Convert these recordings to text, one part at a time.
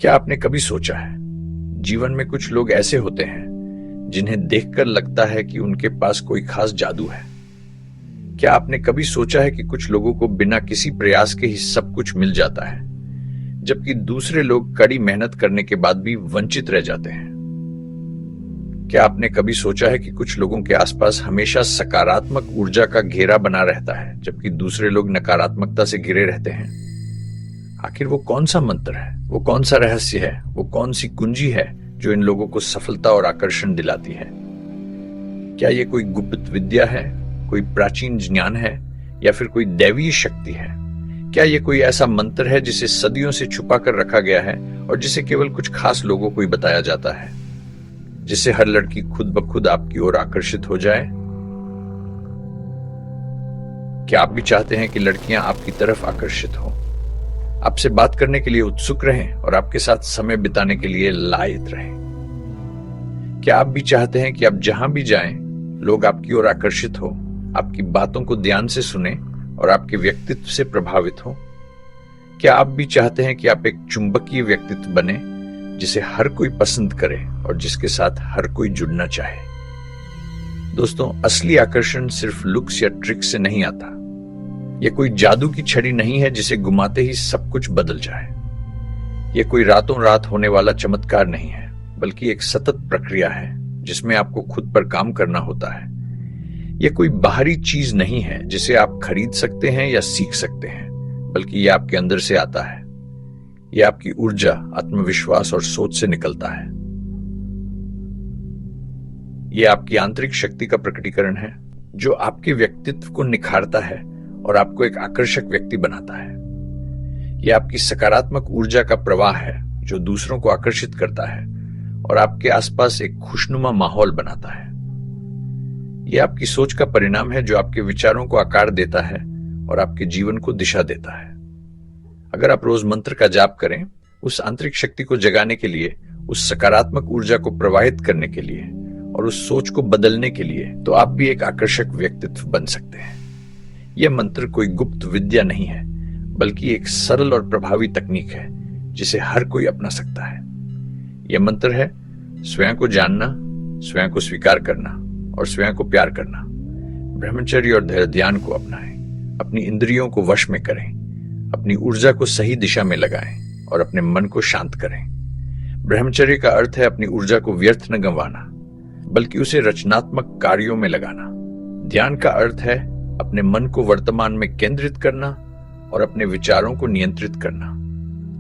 क्या आपने कभी सोचा है, जीवन में कुछ लोग ऐसे होते हैं जिन्हें देखकर लगता है कि उनके पास कोई खास जादू है। क्या आपने कभी सोचा है कि कुछ लोगों को बिना किसी प्रयास के ही सब कुछ मिल जाता है, जबकि दूसरे लोग कड़ी मेहनत करने के बाद भी वंचित रह जाते हैं। क्या आपने कभी सोचा है कि कुछ लोगों के आसपास हमेशा सकारात्मक ऊर्जा का घेरा बना रहता है, जबकि दूसरे लोग नकारात्मकता से घिरे रहते हैं। आखिर वो कौन सा मंत्र है, वो कौन सा रहस्य है, वो कौन सी कुंजी है जो इन लोगों को सफलता और आकर्षण दिलाती है? क्या ये कोई गुप्त विद्या है, कोई प्राचीन ज्ञान है, या फिर कोई दैवीय शक्ति है? क्या ये कोई ऐसा मंत्र है जिसे सदियों से छुपा कर रखा गया है और जिसे केवल कुछ खास लोगों को ही बताया जाता है, जिससे हर लड़की खुद ब खुद आपकी ओर आकर्षित हो जाए? क्या आप भी चाहते हैं कि लड़कियां आपकी तरफ आकर्षित हों, आपसे बात करने के लिए उत्सुक रहें और आपके साथ समय बिताने के लिए लायक रहें? क्या आप भी चाहते हैं कि आप जहां भी जाएं, लोग आपकी ओर आकर्षित हो, आपकी बातों को ध्यान से सुने और आपके व्यक्तित्व से प्रभावित हो? क्या आप भी चाहते हैं कि आप एक चुंबकीय व्यक्तित्व बने, जिसे हर कोई पसंद करे और जिसके साथ हर कोई जुड़ना चाहे? दोस्तों, असली आकर्षण सिर्फ लुक्स या ट्रिक से नहीं आता। यह कोई जादू की छड़ी नहीं है जिसे घुमाते ही सब कुछ बदल जाए। यह कोई रातों रात होने वाला चमत्कार नहीं है, बल्कि एक सतत प्रक्रिया है जिसमें आपको खुद पर काम करना होता है। यह कोई बाहरी चीज नहीं है जिसे आप खरीद सकते हैं या सीख सकते हैं, बल्कि यह आपके अंदर से आता है। यह आपकी ऊर्जा, आत्मविश्वास और सोच से निकलता है। यह आपकी आंतरिक शक्ति का प्रकटीकरण है जो आपके व्यक्तित्व को निखारता है और आपको एक आकर्षक व्यक्ति बनाता है। यह आपकी सकारात्मक ऊर्जा का प्रवाह है जो दूसरों को आकर्षित करता है और आपके आसपास एक खुशनुमा माहौल बनाता है। यह आपकी सोच का परिणाम है जो आपके विचारों को आकार देता है और आपके जीवन को दिशा देता है। अगर आप रोज मंत्र का जाप करें, उस आंतरिक शक्ति को जगाने के लिए, उस सकारात्मक ऊर्जा को प्रवाहित करने के लिए और उस सोच को बदलने के लिए, तो आप भी एक आकर्षक व्यक्तित्व बन सकते हैं। यह मंत्र कोई गुप्त विद्या नहीं है, बल्कि एक सरल और प्रभावी तकनीक है जिसे हर कोई अपना सकता है। यह मंत्र है स्वयं को जानना, स्वयं को स्वीकार करना और स्वयं को प्यार करना। ब्रह्मचर्य और धैर्य ध्यान को अपनाएं, अपनी इंद्रियों को वश में करें, अपनी ऊर्जा को सही दिशा में लगाएं और अपने मन को शांत करें। ब्रह्मचर्य का अर्थ है अपनी ऊर्जा को व्यर्थ न गंवाना, बल्कि उसे रचनात्मक कार्यों में लगाना। ध्यान का अर्थ है अपने मन को वर्तमान में केंद्रित करना और अपने विचारों को नियंत्रित करना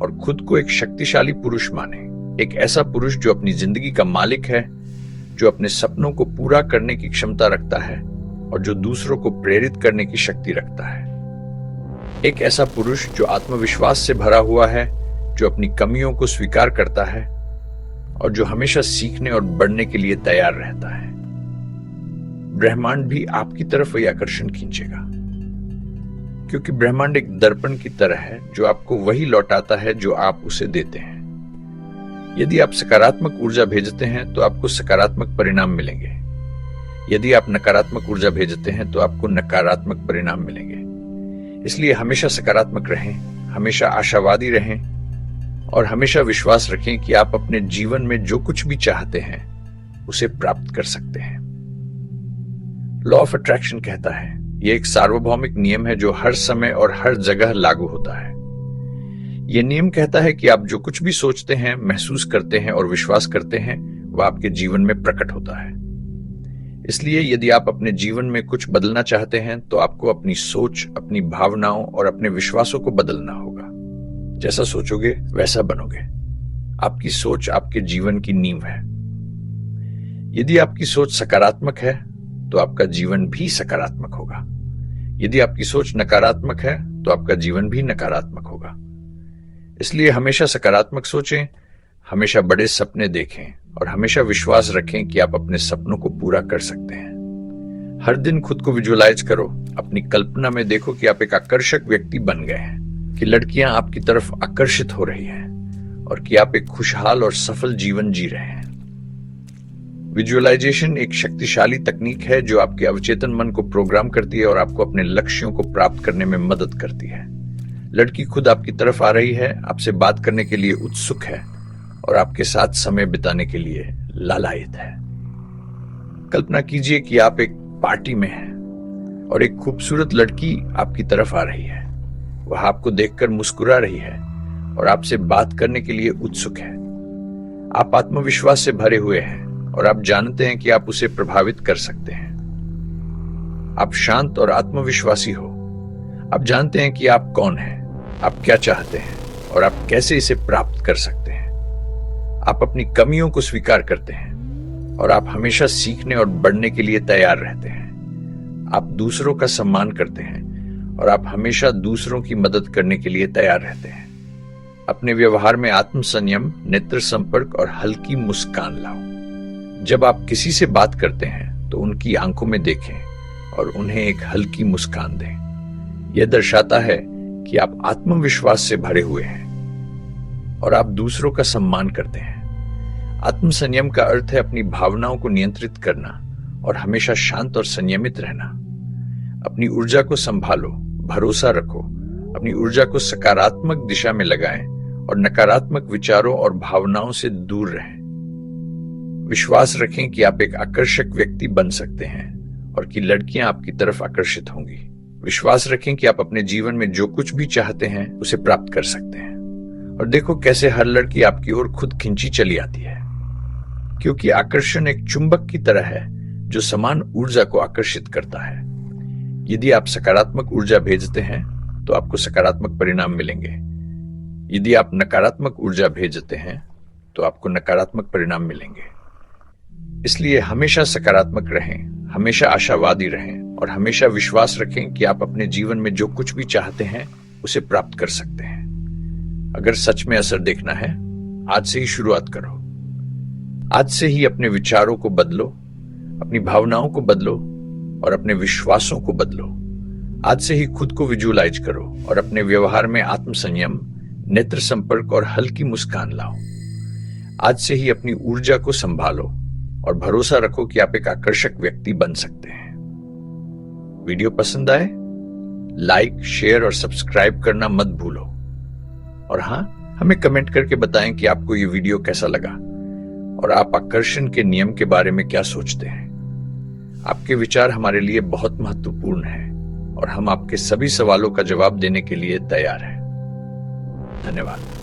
और खुद को एक शक्तिशाली पुरुष माने, एक ऐसा पुरुष जो अपनी जिंदगी का मालिक है, जो अपने सपनों को पूरा करने की क्षमता रखता है और जो दूसरों को प्रेरित करने की शक्ति रखता है। एक ऐसा पुरुष जो आत्मविश्वास से भरा हुआ है, जो अपनी कमियों को स्वीकार करता है और जो हमेशा सीखने और बढ़ने के लिए तैयार रहता है। ब्रह्मांड भी आपकी तरफ वही आकर्षण खींचेगा, क्योंकि ब्रह्मांड एक दर्पण की तरह है जो आपको वही लौटाता है जो आप उसे देते हैं। यदि आप सकारात्मक ऊर्जा भेजते हैं तो आपको सकारात्मक परिणाम मिलेंगे। यदि आप नकारात्मक ऊर्जा भेजते हैं तो आपको नकारात्मक परिणाम मिलेंगे। इसलिए हमेशा सकारात्मक रहें, हमेशा आशावादी रहें और हमेशा विश्वास रखें कि आप अपने जीवन में जो कुछ भी चाहते हैं उसे प्राप्त कर सकते हैं। लॉ ऑफ अट्रैक्शन कहता है, यह एक सार्वभौमिक नियम है जो हर समय और हर जगह लागू होता है। यह नियम कहता है कि आप जो कुछ भी सोचते हैं, महसूस करते हैं और विश्वास करते हैं, वह आपके जीवन में प्रकट होता है। इसलिए यदि आप अपने जीवन में कुछ बदलना चाहते हैं तो आपको अपनी सोच, अपनी भावनाओं और अपने विश्वासों को बदलना होगा। जैसा सोचोगे वैसा बनोगे। आपकी सोच आपके जीवन की नींव है। यदि आपकी सोच सकारात्मक है तो आपका जीवन भी सकारात्मक होगा। यदि आपकी सोच नकारात्मक है तो आपका जीवन भी नकारात्मक होगा। इसलिए हमेशा सकारात्मक सोचें, हमेशा बड़े सपने देखें और हमेशा विश्वास रखें कि आप अपने सपनों को पूरा कर सकते हैं। हर दिन खुद को विजुअलाइज करो, अपनी कल्पना में देखो कि आप एक आकर्षक व्यक्ति बन गए हैं, कि लड़कियां आपकी तरफ आकर्षित हो रही हैं और कि आप एक खुशहाल और सफल जीवन जी रहे हैं। विजुअलाइजेशन एक शक्तिशाली तकनीक है जो आपके अवचेतन मन को प्रोग्राम करती है और आपको अपने लक्ष्यों को प्राप्त करने में मदद करती है। लड़की खुद आपकी तरफ आ रही है, आपसे बात करने के लिए उत्सुक है और आपके साथ समय बिताने के लिए लालायित है। कल्पना कीजिए कि आप एक पार्टी में हैं और एक खूबसूरत लड़की आपकी तरफ आ रही है। वह आपको देखकर मुस्कुरा रही है और आपसे बात करने के लिए उत्सुक है। आप आत्मविश्वास से भरे हुए हैं और आप जानते हैं कि आप उसे प्रभावित कर सकते हैं। आप शांत और आत्मविश्वासी हो। आप जानते हैं कि आप कौन हैं, आप क्या चाहते हैं और आप कैसे इसे प्राप्त कर सकते हैं। आप अपनी कमियों को स्वीकार करते हैं और आप हमेशा सीखने और बढ़ने के लिए तैयार रहते हैं। आप दूसरों का सम्मान करते हैं और आप हमेशा दूसरों की मदद करने के लिए तैयार रहते हैं। अपने व्यवहार में आत्मसंयम, नेत्र संपर्क और हल्की मुस्कान लाओ। जब आप किसी से बात करते हैं तो उनकी आंखों में देखें और उन्हें एक हल्की मुस्कान दें। यह दर्शाता है कि आप आत्मविश्वास से भरे हुए हैं और आप दूसरों का सम्मान करते हैं। आत्मसंयम का अर्थ है अपनी भावनाओं को नियंत्रित करना और हमेशा शांत और संयमित रहना। अपनी ऊर्जा को संभालो, भरोसा रखो, अपनी ऊर्जा को सकारात्मक दिशा में लगाएं और नकारात्मक विचारों और भावनाओं से दूर रहें। विश्वास रखें कि आप एक आकर्षक व्यक्ति बन सकते हैं और कि लड़कियां आपकी तरफ आकर्षित होंगी। विश्वास रखें कि आप अपने जीवन में जो कुछ भी चाहते हैं उसे प्राप्त कर सकते हैं। और देखो कैसे हर लड़की आपकी ओर खुद खिंची चली आती है, क्योंकि आकर्षण एक चुंबक की तरह है जो समान ऊर्जा को आकर्षित करता है। यदि आप सकारात्मक ऊर्जा भेजते हैं तो आपको सकारात्मक परिणाम मिलेंगे। यदि आप नकारात्मक ऊर्जा भेजते हैं तो आपको नकारात्मक परिणाम मिलेंगे। इसलिए हमेशा सकारात्मक रहें, हमेशा आशावादी रहें और हमेशा विश्वास रखें कि आप अपने जीवन में जो कुछ भी चाहते हैं उसे प्राप्त कर सकते हैं। अगर सच में असर देखना है, आज से ही शुरुआत करो। आज से ही अपने विचारों को बदलो, अपनी भावनाओं को बदलो और अपने विश्वासों को बदलो। आज से ही खुद को विजुअलाइज करो और अपने व्यवहार में आत्मसंयम, नेत्र संपर्क और हल्की मुस्कान लाओ। आज से ही अपनी ऊर्जा को संभालो और भरोसा रखो कि आप एक आकर्षक व्यक्ति बन सकते हैं। वीडियो पसंद आए, लाइक, शेयर और सब्सक्राइब करना मत भूलो। और हाँ, हमें कमेंट करके बताएं कि आपको ये वीडियो कैसा लगा और आप आकर्षण के नियम के बारे में क्या सोचते हैं। आपके विचार हमारे लिए बहुत महत्वपूर्ण हैं और हम आपके सभी सवालों का जवाब देने के लिए तैयार हैं। धन्यवाद।